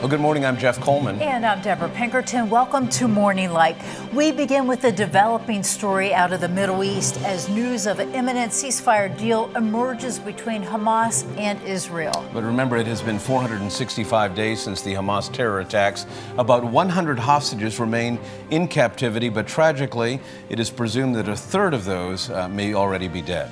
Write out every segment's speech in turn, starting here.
Well, good morning. I'm Jeff Coleman. And I'm Deborah Pinkerton. Welcome to Morning Light. We begin with a developing story out of the Middle East as news of an imminent ceasefire deal emerges between Hamas and Israel. But remember, it has been 465 days since the Hamas terror attacks. About 100 hostages remain in captivity, but tragically, it is presumed that a third of those may already be dead.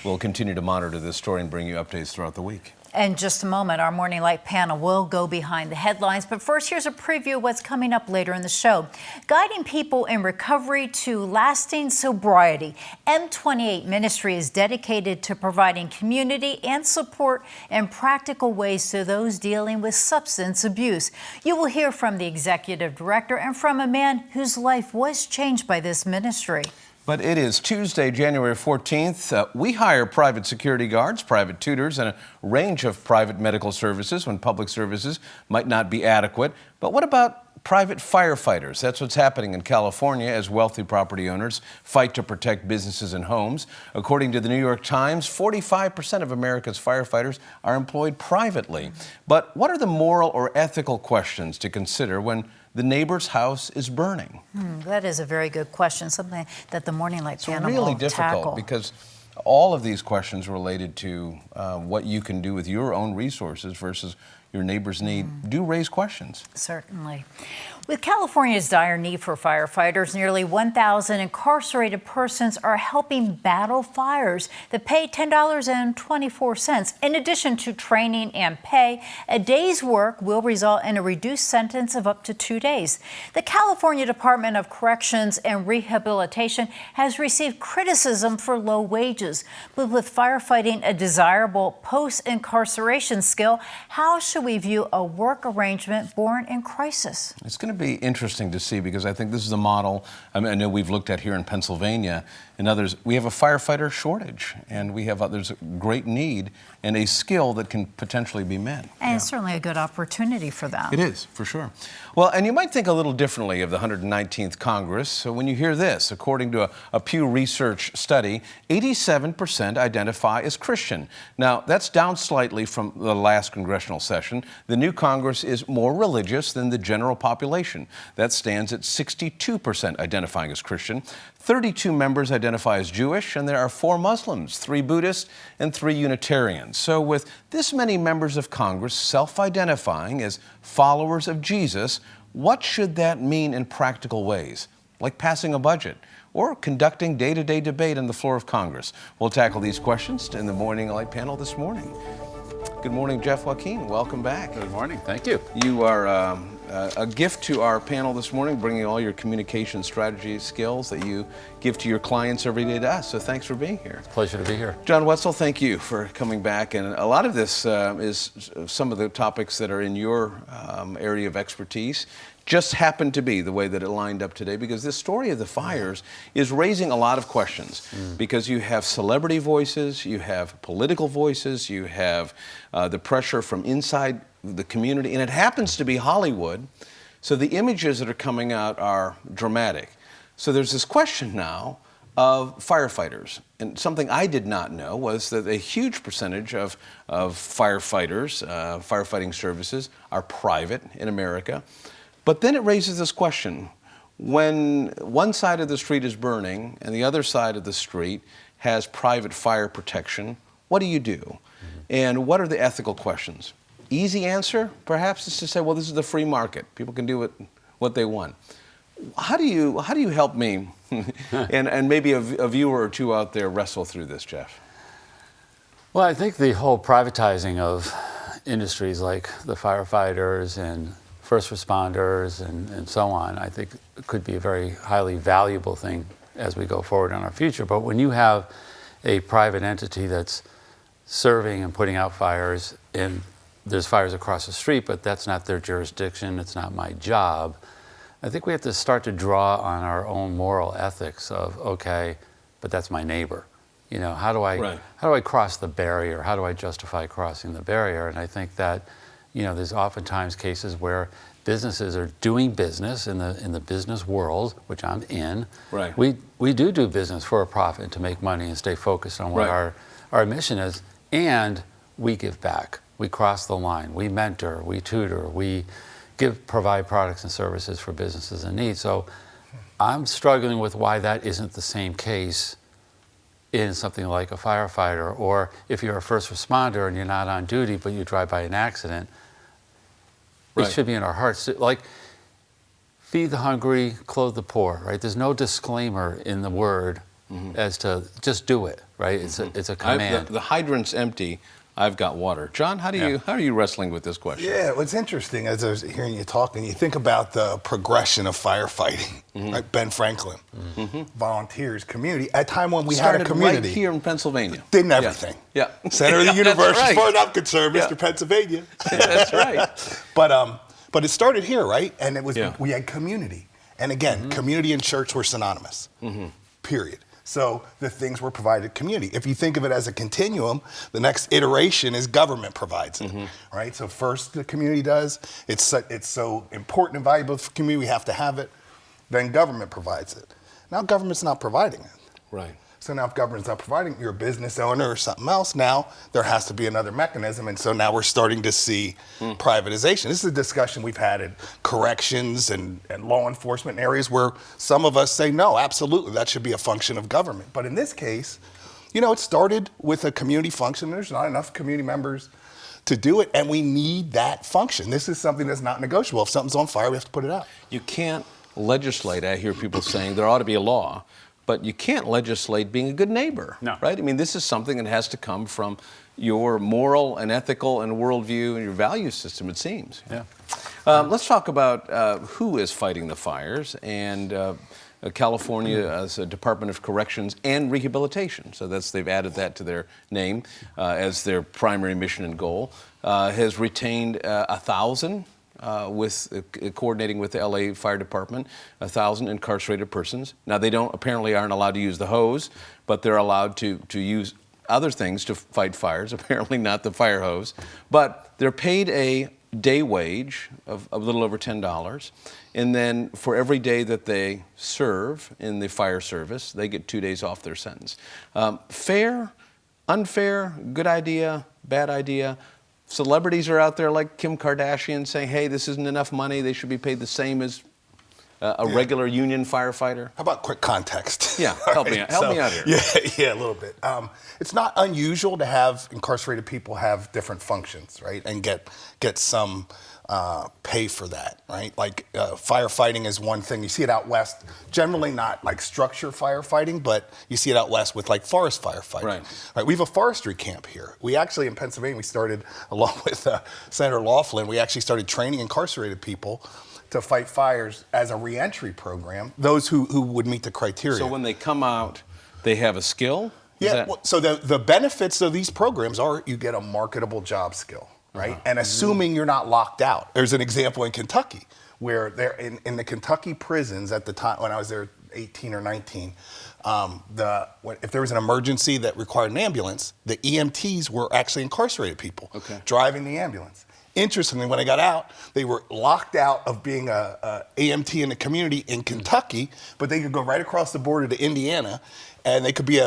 We'll continue to monitor this story and bring you updates throughout the week. In just a moment, our Morning Light panel will go behind the headlines. But first, here's a preview of what's coming up later in the show. Guiding people in recovery to lasting sobriety, M28 Ministry is dedicated to providing community and support in practical ways to those dealing with substance abuse. You will hear from the executive director and from a man whose life was changed by this ministry. But it is Tuesday, January 14th. We hire private security guards, private tutors, and a range of private medical services when public services might not be adequate. But what about private firefighters? That's what's happening in California as wealthy property owners fight to protect businesses and homes. According to the New York Times, 45% of America's firefighters are employed privately. But what are the moral or ethical questions to consider when the neighbor's house is burning? That is a very good question, something that the Morning Light panel will tackle. It's really difficult because all of these questions related to what you can do with your own resources versus your neighbor's need do raise questions. Certainly. With California's dire need for firefighters, nearly 1,000 incarcerated persons are helping battle fires that pay $10.24. In addition to training and pay, a day's work will result in a reduced sentence of up to 2 days. The California Department of Corrections and Rehabilitation has received criticism for low wages. But with firefighting a desirable post-incarceration skill, how should we view a work arrangement born in crisis? It's going to be interesting to see because I think this is a model I know we've looked at here in Pennsylvania and others. We have a firefighter shortage and there's a great need and a skill that can potentially be met. And it's certainly a good opportunity for them. It is, for sure. Well, and you might think a little differently of the 119th Congress. So when you hear this, according to a Pew Research study, 87% identify as Christian. Now, that's down slightly from the last congressional session. The new Congress is more religious than the general population. That stands at 62% identifying as Christian. 32 members identify as Jewish, and there are 4 Muslims, 3 Buddhists, and 3 Unitarians. So with this many members of Congress self-identifying as followers of Jesus, what should that mean in practical ways, like passing a budget or conducting day-to-day debate on the floor of Congress? We'll tackle these questions in the Morning Light panel this morning. Good morning, Jeff Wakeen. Welcome back. Good morning. Thank you. You are a gift to our panel this morning, bringing all your communication strategy skills that you give to your clients every day to us. So thanks for being here. It's a pleasure to be here. John Wetzel, thank you for coming back. And a lot of this is some of the topics that are in your area of expertise. Just happened to be the way that it lined up today because this story of the fires is raising a lot of questions because you have celebrity voices, you have political voices, you have the pressure from inside the community, and it happens to be Hollywood, so the images that are coming out are dramatic. So there's this question now of firefighters, and something I did not know was that a huge percentage of firefighters, firefighting services, are private in America. But then it raises this question. When one side of the street is burning and the other side of the street has private fire protection, what do you do? And what are the ethical questions? Easy answer, perhaps, is to say, well, this is the free market. People can do what they want. How do you help me and maybe a viewer or two out there wrestle through this, Jeff? Well, I think the whole privatizing of industries like the firefighters and first responders and so on, I think could be a very highly valuable thing as we go forward in our future. But when you have a private entity that's serving and putting out fires, and there's fires across the street, but that's not their jurisdiction, it's not my job, I think we have to start to draw on our own moral ethics of, okay, but that's my neighbor. You know, how do I cross the barrier? How do I justify crossing the barrier? And I think that, you know, there's oftentimes cases where businesses are doing business in the business world, which I'm in. Right. We do business for a profit to make money and stay focused on what our mission is, and we give back. we cross the line, we mentor, we tutor, we provide products and services for businesses in need. So I'm struggling with why that isn't the same case in something like a firefighter, or if you're a first responder and you're not on duty but you drive by an accident. Right. It should be in our hearts. Like, feed the hungry, clothe the poor, right? There's no disclaimer in the word as to just do it, right? It's a command. The hydrant's empty. I've got water. John, how are you wrestling with this question? Yeah, what's interesting as I was hearing you talking, you think about the progression of firefighting, right? Ben Franklin, volunteers, community. At a time when we had a community. Right here in Pennsylvania. Didn't everything. Yeah. Center of the universe, right. as far as I'm concerned, Mr. Pennsylvania. That's right. But it started here, right? And it was we had community. And again, community and church were synonymous, period. So the things were provided community. If you think of it as a continuum, the next iteration is government provides it, right? So first the community does. It's so important and valuable for community, we have to have it. Then government provides it. Now government's not providing it. Right. So now if government's not providing it, you're a business owner or something else, now there has to be another mechanism. And so now we're starting to see privatization. This is a discussion we've had in corrections and law enforcement areas where some of us say, no, absolutely, that should be a function of government. But in this case, it started with a community function. There's not enough community members to do it, and we need that function. This is something that's not negotiable. If something's on fire, we have to put it out. You can't legislate. I hear people saying there ought to be a law. But you can't legislate being a good neighbor, right? I mean, this is something that has to come from your moral and ethical and worldview and your value system, it seems. Yeah. Let's talk about who is fighting the fires, and California as a Department of Corrections and Rehabilitation, so they've added that to their name as their primary mission and goal, has retained 1,000 coordinating with the LA Fire Department, 1,000 incarcerated persons. Now they apparently aren't allowed to use the hose, but they're allowed to use other things to fight fires, apparently not the fire hose. But they're paid a day wage of a little over $10. And then for every day that they serve in the fire service, they get 2 days off their sentence. Fair, unfair, good idea, bad idea? Celebrities are out there like Kim Kardashian saying, hey, this isn't enough money. They should be paid the same as a regular union firefighter. How about quick context? Yeah, help me out here. Yeah, a little bit. It's not unusual to have incarcerated people have different functions, right? And get some pay for that, right? Like firefighting is one thing. You see it out west, generally not like structure firefighting, but you see it out west with like forest firefighting. Right. We have a forestry camp here. We actually, in Pennsylvania, we started, along with Senator Laughlin, we actually started training incarcerated people to fight fires as a reentry program, those who would meet the criteria. So when they come out, they have a skill? So the benefits of these programs are you get a marketable job skill. Right? And assuming you're not locked out. There's an example in Kentucky where they're in the Kentucky prisons at the time when I was there 18 or 19, if there was an emergency that required an ambulance, the EMTs were actually incarcerated people driving the ambulance. Interestingly, when I got out, they were locked out of being a EMT in the community in Kentucky, but they could go right across the border to Indiana, and they could be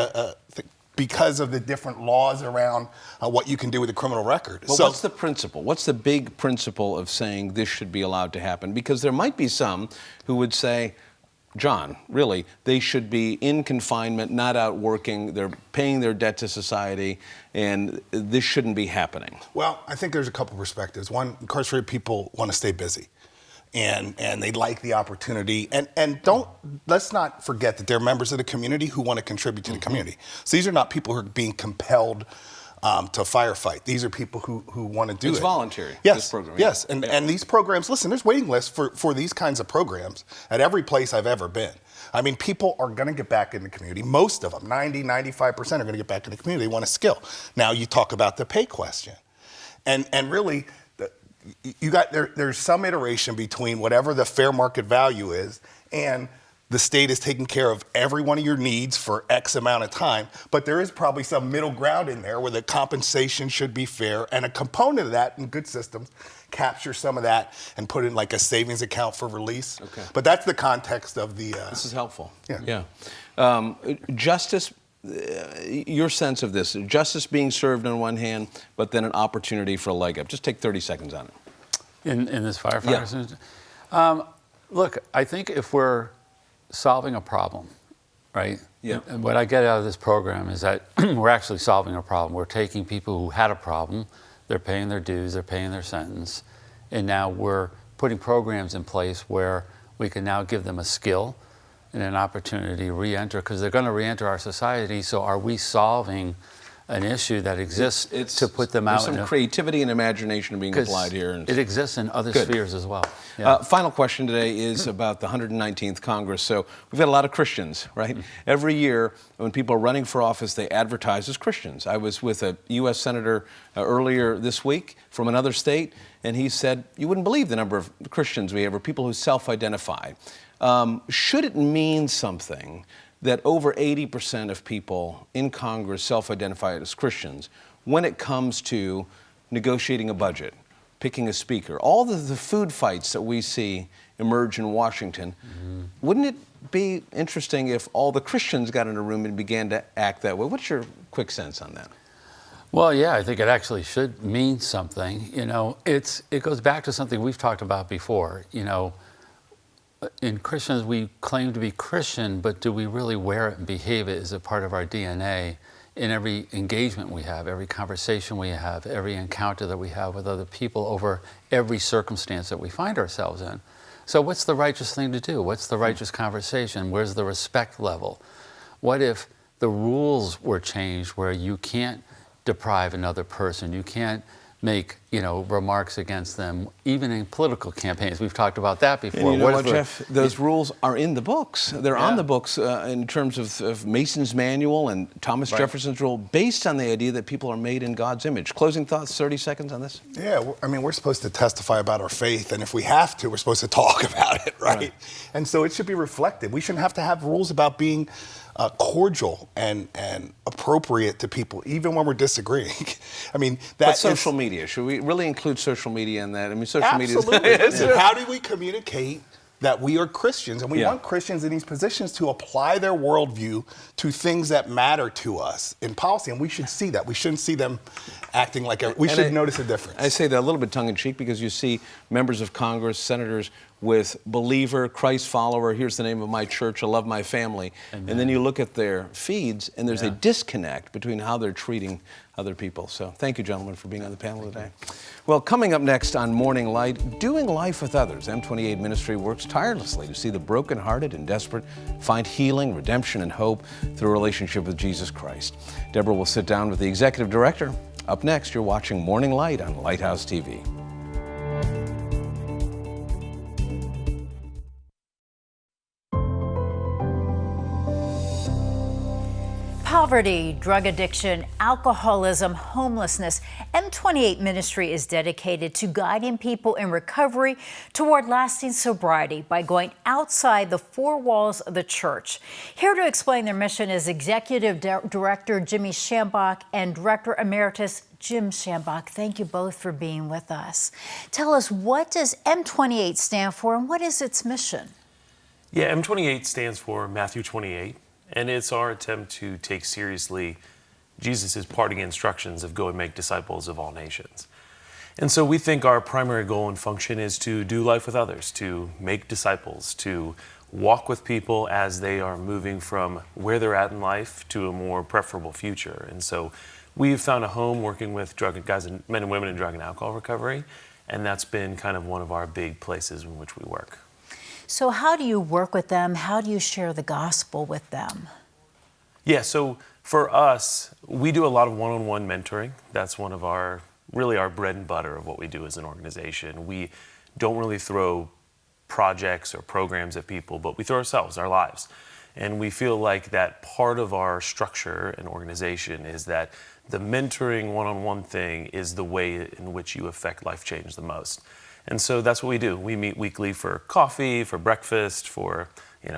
because of the different laws around what you can do with a criminal record. Well, what's the principle? What's the big principle of saying this should be allowed to happen? Because there might be some who would say, John, really, they should be in confinement, not out working, they're paying their debt to society, and this shouldn't be happening. Well, I think there's a couple perspectives. One, incarcerated people want to stay busy. And they like the opportunity. And let's not forget that they're members of the community who want to contribute to the community. So these are not people who are being compelled to firefight. These are people who want to do it. It's voluntary, yes, this program. Yes, and these programs, listen, there's waiting lists for these kinds of programs at every place I've ever been. I mean, people are going to get back in the community. Most of them, 95% are going to get back in the community. They want a skill. Now you talk about the pay question. And really, there's some iteration between whatever the fair market value is and the state is taking care of every one of your needs for X amount of time, but there is probably some middle ground in there where the compensation should be fair, and a component of that in good systems capture some of that and put in like a savings account for release. But that's the context of the... This is helpful. Yeah. Justice your sense of this, justice being served on one hand, but then an opportunity for a leg up. Just take 30 seconds on it. In this firefighter? Yeah. Look, I think if we're solving a problem, right? Yeah. And what I get out of this program is that we're actually solving a problem. We're taking people who had a problem, they're paying their dues, they're paying their sentence, and now we're putting programs in place where we can now give them a skill and an opportunity to re-enter, because they're going to re-enter our society. So are we solving an issue that exists to put them out? There's some creativity and imagination being applied here. And it exists in other spheres as well. Yeah. Final question today is about the 119th Congress. So we've got a lot of Christians, right? Every year when people are running for office, they advertise as Christians. I was with a U.S. Senator earlier this week from another state, and he said, you wouldn't believe the number of Christians we have, or people who self-identify. Should it mean something that over 80% of people in Congress self-identify as Christians when it comes to negotiating a budget, picking a speaker, all the food fights that we see emerge in Washington? Wouldn't it be interesting if all the Christians got in a room and began to act that way? What's your quick sense on that? Well, yeah, I think it actually should mean something. You know, it goes back to something we've talked about before. You know, in Christians, we claim to be Christian, but do we really wear it and behave it as a part of our DNA in every engagement we have, every conversation we have, every encounter that we have with other people over every circumstance that we find ourselves in? So what's the righteous thing to do? What's the righteous conversation? Where's the respect level? What if the rules were changed where you can't deprive another person, you can't make, you know, remarks against them, even in political campaigns? We've talked about that before. And you know what, Jeff? Those rules are in the books. They're on the books in terms of Mason's manual and Thomas Jefferson's rule, based on the idea that people are made in God's image. Closing thoughts, 30 seconds on this? Yeah, I mean, we're supposed to testify about our faith, and if we have to, we're supposed to talk about it, right? And so it should be reflected. We shouldn't have to have rules about being cordial and appropriate to people, even when we're disagreeing. I mean, But social media, should we really include social media in that? I mean, social media is... How do we communicate that we are Christians, and we want Christians in these positions to apply their worldview to things that matter to us in policy, and we should see that. We shouldn't see them acting like we should notice a difference. I say that a little bit tongue-in-cheek because you see members of Congress, senators with believer, Christ follower, here's the name of my church, I love my family. Amen. And then you look at their feeds and there's a disconnect between how they're treating other people. So thank you, gentlemen, for being on the panel today. Well, coming up next on Morning Light, doing life with others. M28 Ministry works tirelessly to see the brokenhearted and desperate find healing, redemption, and hope through a relationship with Jesus Christ. Deborah will sit down with the executive director. Up next, you're watching Morning Light on Lighthouse TV. Poverty, drug addiction, alcoholism, homelessness. M28 Ministry is dedicated to guiding people in recovery toward lasting sobriety by going outside the four walls of the church. Here to explain their mission is Executive Director Jimmy Schambach and Director Emeritus Jim Schambach. Thank you both for being with us. Tell us, what does M28 stand for and what is its mission? Yeah, M28 stands for Matthew 28. And it's our attempt to take seriously Jesus' parting instructions of go and make disciples of all nations. And so we think our primary goal and function is to do life with others, to make disciples, to walk with people as they are moving from where they're at in life to a more preferable future. And so we've found a home working with men and women in drug and alcohol recovery, and that's been kind of one of our big places in which we work. So how do you work with them? How do you share the gospel with them? Yeah, so for us, we do a lot of one-on-one mentoring. That's one of our bread and butter of what we do as an organization. We don't really throw projects or programs at people, but we throw ourselves, our lives. And we feel like that part of our structure and organization is that the mentoring one-on-one thing is the way in which you affect life change the most. And so that's what we do. We meet weekly for coffee, for breakfast, for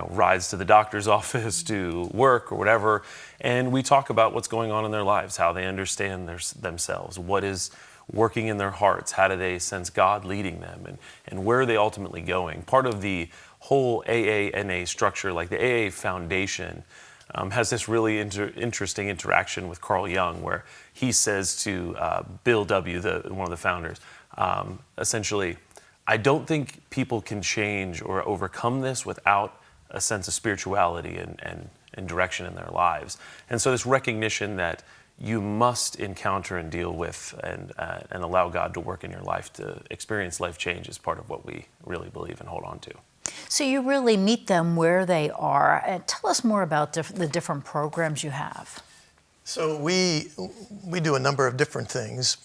rides to the doctor's office, to work or whatever. And we talk about what's going on in their lives, how they understand themselves, what is working in their hearts, how do they sense God leading them, and where are they ultimately going. Part of the whole AA-NA structure, like the AA foundation, has this really interesting interaction with Carl Jung, where he says to Bill W., one of the founders, essentially, I don't think people can change or overcome this without a sense of spirituality and direction in their lives. And so this recognition that you must encounter and deal with and allow God to work in your life to experience life change is part of what we really believe and hold on to. So you really meet them where they are. And tell us more about the different programs you have. So we do a number of different things.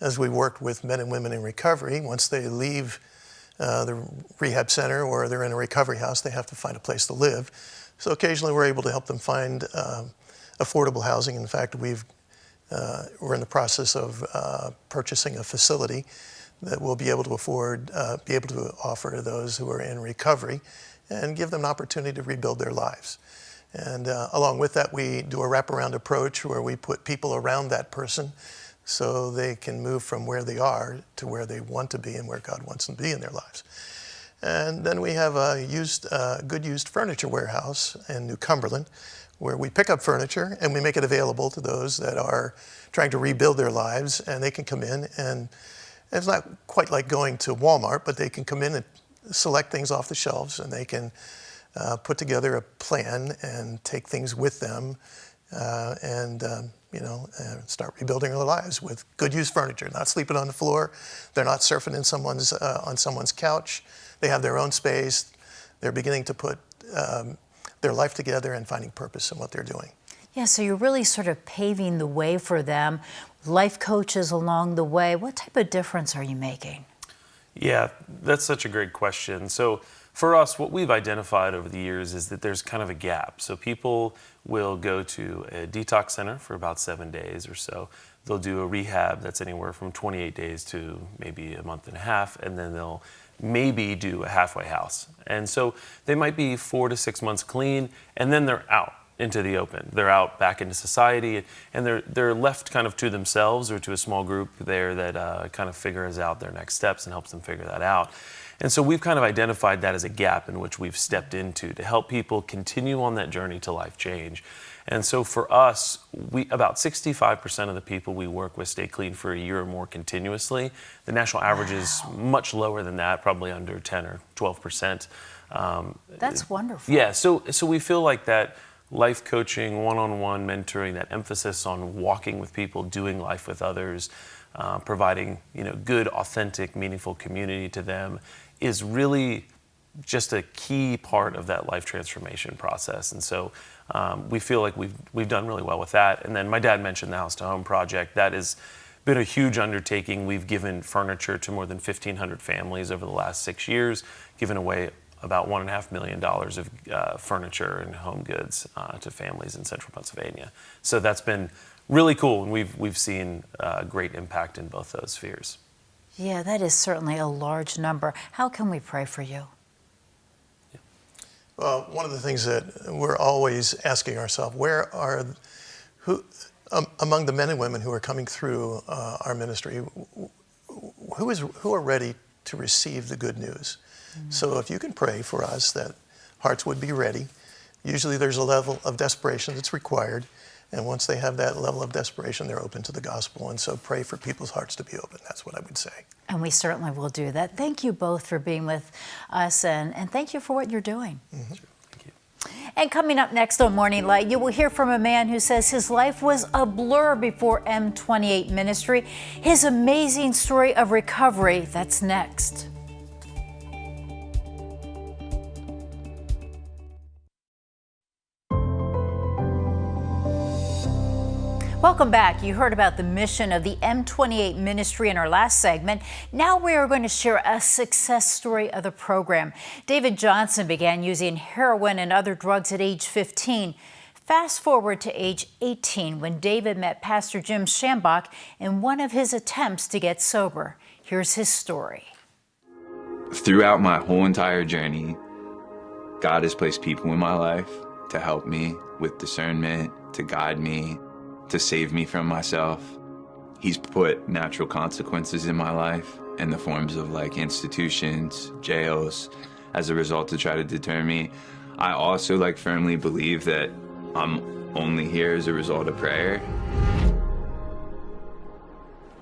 As we worked with men and women in recovery, once they leave the rehab center or they're in a recovery house, they have to find a place to live. So occasionally we're able to help them find affordable housing. In fact, we're in the process of purchasing a facility that we'll be able to offer to those who are in recovery and give them an opportunity to rebuild their lives. And along with that, we do a wraparound approach where we put people around that person so they can move from where they are to where they want to be and where God wants them to be in their lives. And then we have a good used furniture warehouse in New Cumberland, where we pick up furniture and we make it available to those that are trying to rebuild their lives, and they can come in, and it's not quite like going to Walmart, but they can come in and select things off the shelves, and they can put together a plan and take things with them and start rebuilding their lives with good used furniture, not sleeping on the floor. They're not surfing in on someone's couch. They have their own space. They're beginning to put their life together and finding purpose in what they're doing. Yeah, so you're really sort of paving the way for them, life coaches along the way. What type of difference are you making? Yeah, that's such a great question. So for us, what we've identified over the years is that there's kind of a gap. So people will go to a detox center for about 7 days or so. They'll do a rehab that's anywhere from 28 days to maybe a month and a half, and then they'll maybe do a halfway house. And so they might be 4 to 6 months clean, and then they're out into the open. They're out back into society, and they're left kind of to themselves or to a small group there that kind of figures out their next steps and helps them figure that out. And so we've kind of identified that as a gap in which we've stepped into to help people continue on that journey to life change. And so for us, about 65% of the people we work with stay clean for a year or more continuously. The national average is much lower than that, probably under 10 or 12%. That's wonderful. Yeah, so we feel like that life coaching, one-on-one mentoring, that emphasis on walking with people, doing life with others, providing good, authentic, meaningful community to them is really just a key part of that life transformation process. And so we feel like we've done really well with that. And then my dad mentioned the House to Home project. That has been a huge undertaking. We've given furniture to more than 1,500 families over the last 6 years, given away about $1.5 million of furniture and home goods to families in central Pennsylvania. So that's been really cool, and we've seen great impact in both those spheres. Yeah, that is certainly a large number. How can we pray for you? Well, one of the things that we're always asking ourselves, among the men and women who are coming through our ministry, who are ready to receive the good news? Mm-hmm. So if you can pray for us that hearts would be ready. Usually there's a level of desperation that's required, and once they have that level of desperation, they're open to the gospel. And so pray for people's hearts to be open. That's what I would say. And we certainly will do that. Thank you both for being with us, and thank you for what you're doing. Mm-hmm. Thank you. And coming up next on Morning Light, you will hear from a man who says his life was a blur before M28 ministry. His amazing story of recovery. That's next. Welcome back. You heard about the mission of the M28 ministry in our last segment. Now we are going to share a success story of the program. David Johnson began using heroin and other drugs at age 15. Fast forward to age 18 when David met Pastor Jim Schambach in one of his attempts to get sober. Here's his story. Throughout my whole entire journey, God has placed people in my life to help me with discernment, to guide me, to save me from myself. He's put natural consequences in my life in the forms of like institutions, jails, as a result to try to deter me. I also firmly believe that I'm only here as a result of prayer.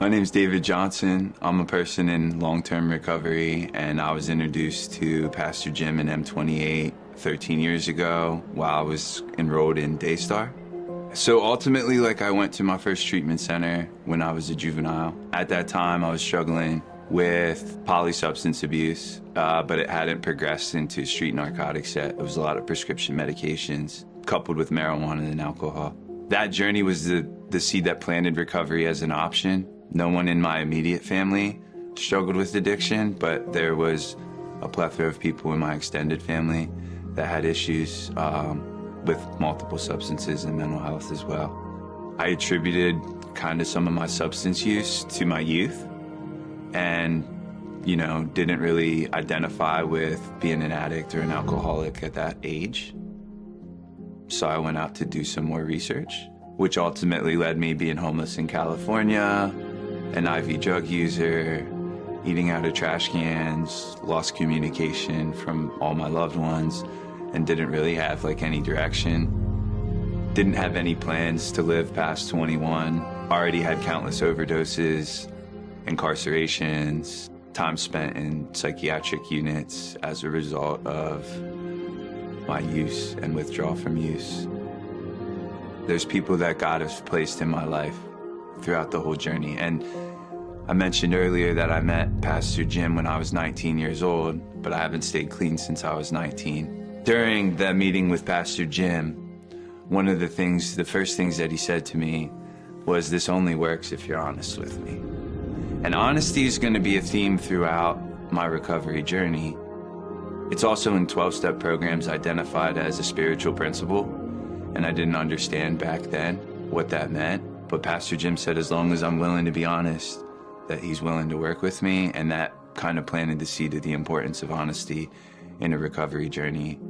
My name's David Johnson. I'm a person in long-term recovery, and I was introduced to Pastor Jim in M28 13 years ago while I was enrolled in Daystar. So ultimately, I went to my first treatment center when I was a juvenile. At that time, I was struggling with polysubstance abuse, but it hadn't progressed into street narcotics yet. It was a lot of prescription medications coupled with marijuana and alcohol. That journey was the seed that planted recovery as an option. No one in my immediate family struggled with addiction, but there was a plethora of people in my extended family that had issues with multiple substances and mental health as well. I attributed kind of some of my substance use to my youth and, didn't really identify with being an addict or an alcoholic at that age. So I went out to do some more research, which ultimately led me being homeless in California, an IV drug user, eating out of trash cans, lost communication from all my loved ones, and didn't really have any direction. Didn't have any plans to live past 21. Already had countless overdoses, incarcerations, time spent in psychiatric units as a result of my use and withdrawal from use. There's people that God has placed in my life throughout the whole journey. And I mentioned earlier that I met Pastor Jim when I was 19 years old, but I haven't stayed clean since I was 19. During the meeting with Pastor Jim, one of the first things that he said to me was, "This only works if you're honest with me." And honesty is going to be a theme throughout my recovery journey. It's also in 12-step programs identified as a spiritual principle, and I didn't understand back then what that meant. But Pastor Jim said, as long as I'm willing to be honest, that he's willing to work with me, and that kind of planted the seed of the importance of honesty in a recovery journey.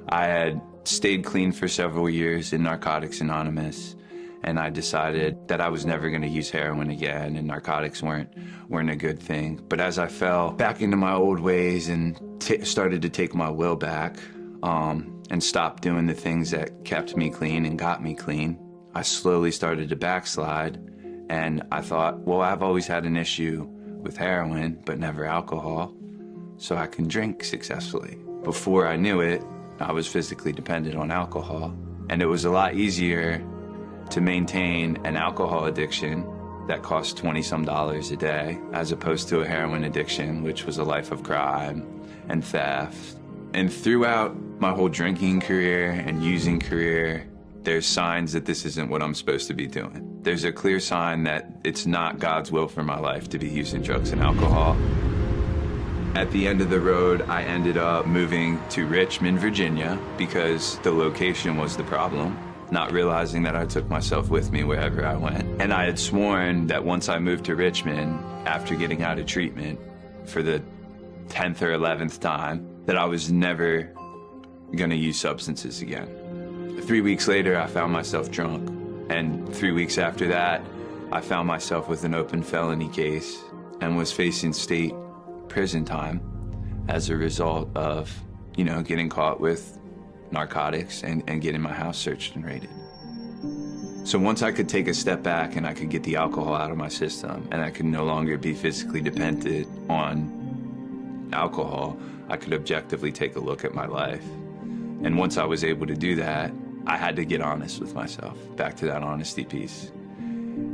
I had stayed clean for several years in Narcotics Anonymous, and I decided that I was never going to use heroin again, and narcotics weren't a good thing. But as I fell back into my old ways and started to take my will back and stopped doing the things that kept me clean and got me clean, I slowly started to backslide. And I thought, well, I've always had an issue with heroin, but never alcohol, so I can drink successfully. Before I knew it, I was physically dependent on alcohol. And it was a lot easier to maintain an alcohol addiction that cost $20-some a day, as opposed to a heroin addiction, which was a life of crime and theft. And throughout my whole drinking career and using career, there's signs that this isn't what I'm supposed to be doing. There's a clear sign that it's not God's will for my life to be using drugs and alcohol. At the end of the road, I ended up moving to Richmond, Virginia, because the location was the problem, not realizing that I took myself with me wherever I went. And I had sworn that once I moved to Richmond, after getting out of treatment for the 10th or 11th time, that I was never gonna use substances again. 3 weeks later, I found myself drunk. And 3 weeks after that, I found myself with an open felony case and was facing state prison time as a result of, getting caught with narcotics and getting my house searched and raided. So once I could take a step back and I could get the alcohol out of my system and I could no longer be physically dependent on alcohol, I could objectively take a look at my life. And once I was able to do that, I had to get honest with myself, back to that honesty piece.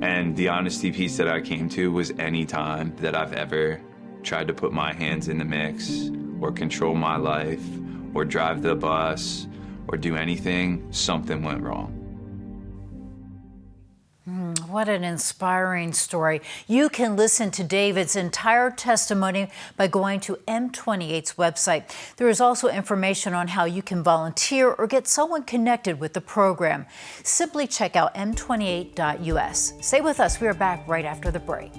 And the honesty piece that I came to was any time that I've ever tried to put my hands in the mix or control my life or drive the bus or do anything, something went wrong. What an inspiring story. You can listen to David's entire testimony by going to M28's website. There is also information on how you can volunteer or get someone connected with the program. Simply check out m28.us. Stay with us. We are back right after the break.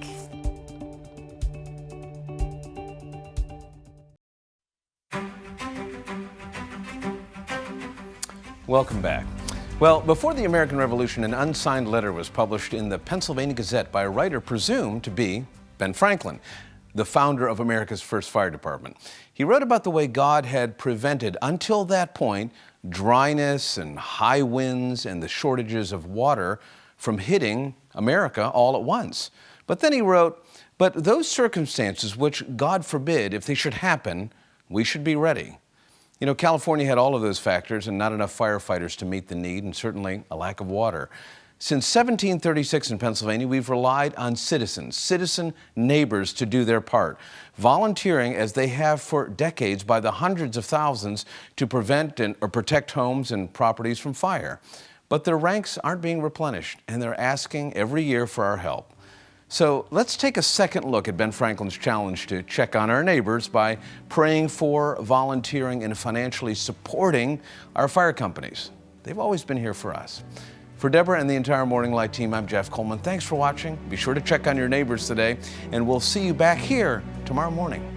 Welcome back. Well, before the American Revolution, an unsigned letter was published in the Pennsylvania Gazette by a writer presumed to be Ben Franklin. the founder of America's first fire department. He wrote about the way God had prevented, until that point, dryness and high winds and the shortages of water from hitting America all at once. But then he wrote, but those circumstances which God forbid, if they should happen, we should be ready. You know, California had all of those factors and not enough firefighters to meet the need, and certainly a lack of water. Since 1736 in Pennsylvania, we've relied on citizen neighbors to do their part, volunteering as they have for decades by the hundreds of thousands to prevent or protect homes and properties from fire. But their ranks aren't being replenished, and they're asking every year for our help. So let's take a second look at Ben Franklin's challenge to check on our neighbors by praying for, volunteering, and financially supporting our fire companies. They've always been here for us. For Deborah and the entire Morning Light team, I'm Jeff Coleman. Thanks for watching. Be sure to check on your neighbors today, and we'll see you back here tomorrow morning.